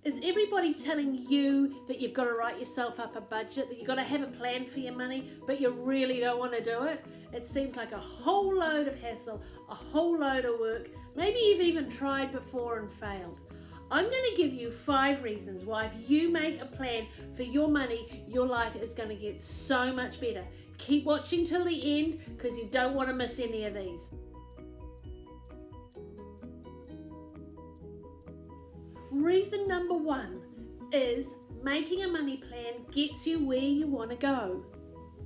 Is everybody telling you that you've got to write yourself up a budget, that you've got to have a plan for your money, but you really don't want to do it? It seems like a whole load of hassle, a whole load of work. Maybe you've even tried before and failed. I'm going to give you 5 reasons why if you make a plan for your money, your life is going to get so much better. Keep watching till the end because you don't want to miss any of these. Reason number 1 is making a money plan gets you where you want to go.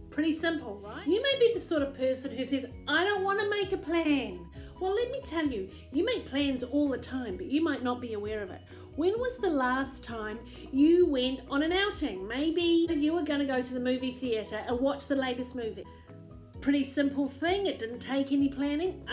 Pretty simple, right? You may be the sort of person who says, I don't want to make a plan. Well, let me tell you, you make plans all the time, but you might not be aware of it. When was the last time you went on an outing? Maybe you were going to go to the movie theatre and watch the latest movie. Pretty simple thing, it didn't take any planning.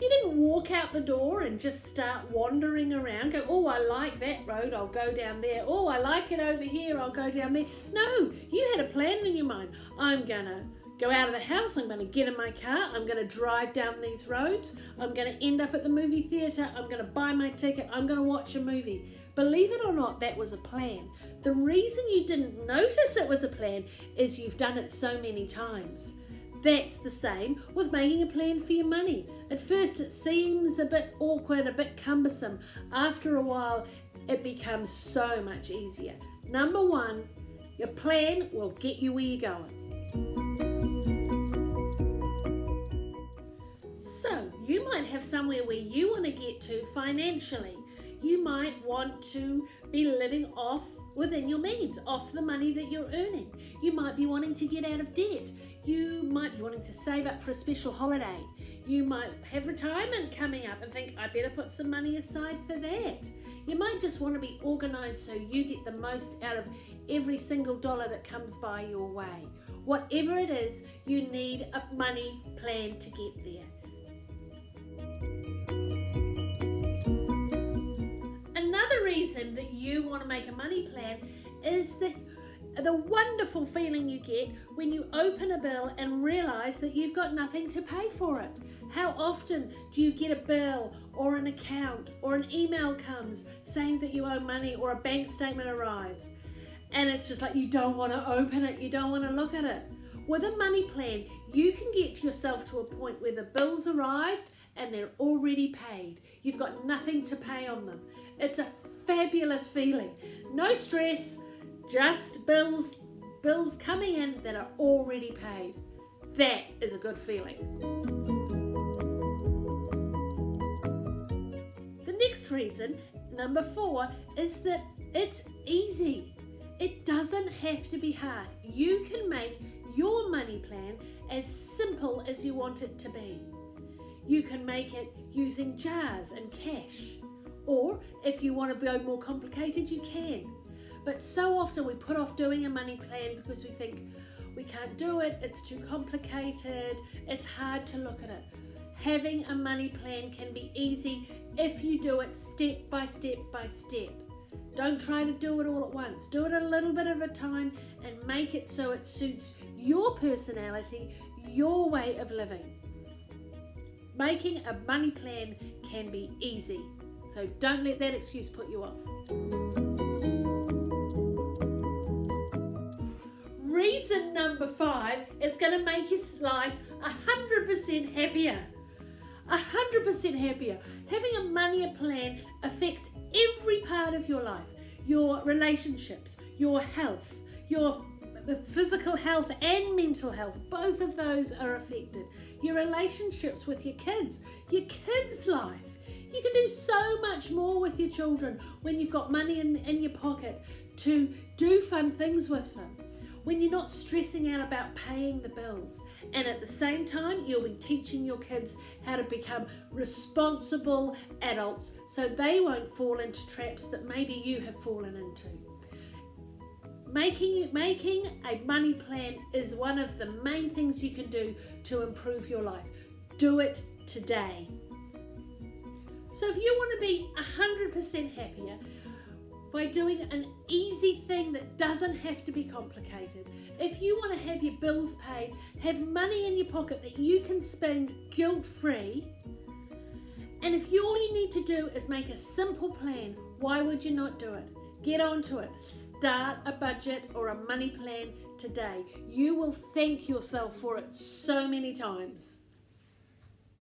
You didn't walk out the door and just start wandering around, go, oh, I like that road, I'll go down there. Oh, I like it over here, I'll go down there. No, you had a plan in your mind. I'm going to go out of the house, I'm going to get in my car, I'm going to drive down these roads, I'm going to end up at the movie theatre, I'm going to buy my ticket, I'm going to watch a movie. Believe it or not, that was a plan. The reason you didn't notice it was a plan is you've done it so many times. That's the same with making a plan for your money. At first it seems a bit awkward, a bit cumbersome. After a while, it becomes so much easier. Number 1, your plan will get you where you're going. So, you might have somewhere where you want to get to financially. You might want to be living off within your means, off the money that you're earning. You might be wanting to get out of debt. You might be wanting to save up for a special holiday. You might have retirement coming up and think, I better put some money aside for that. You might just want to be organised so you get the most out of every single dollar that comes by your way. Whatever it is, you need a money plan to get there. Another reason that you want to make a money plan is that the wonderful feeling you get when you open a bill and realise that you've got nothing to pay for it. How often do you get a bill or an account or an email comes saying that you owe money or a bank statement arrives and it's just like you don't want to open it, you don't want to look at it? With a money plan, you can get yourself to a point where the bills arrived and they're already paid. You've got nothing to pay on them. It's a fabulous feeling. No stress, just bills coming in that are already paid. That is a good feeling. The next reason, number 4, is that it's easy. It doesn't have to be hard. You can make your money plan as simple as you want it to be. You can make it using jars and cash. Or if you want to go more complicated, you can. But so often we put off doing a money plan because we think we can't do it, it's too complicated, it's hard to look at it. Having a money plan can be easy if you do it step by step by step. Don't try to do it all at once. Do it a little bit at a time and make it so it suits your personality, your way of living. Making a money plan can be easy, so don't let that excuse put you off. Reason number 5 is going to make your life 100% happier. 100% happier. Having a money plan affects every part of your life. Your relationships, your health, your physical health and mental health. Both of those are affected. Your relationships with your kids life. You can do so much more with your children when you've got money in your pocket to do fun things with them. When you're not stressing out about paying the bills. And at the same time, you'll be teaching your kids how to become responsible adults so they won't fall into traps that maybe you have fallen into. Making a money plan is one of the main things you can do to improve your life. Do it today. So if you want to be 100% happier, by doing an easy thing that doesn't have to be complicated. If you want to have your bills paid, have money in your pocket that you can spend guilt-free, And if all you need to do is make a simple plan, why would you not do it? Get onto it. Start a budget or a money plan today. You will thank yourself for it so many times.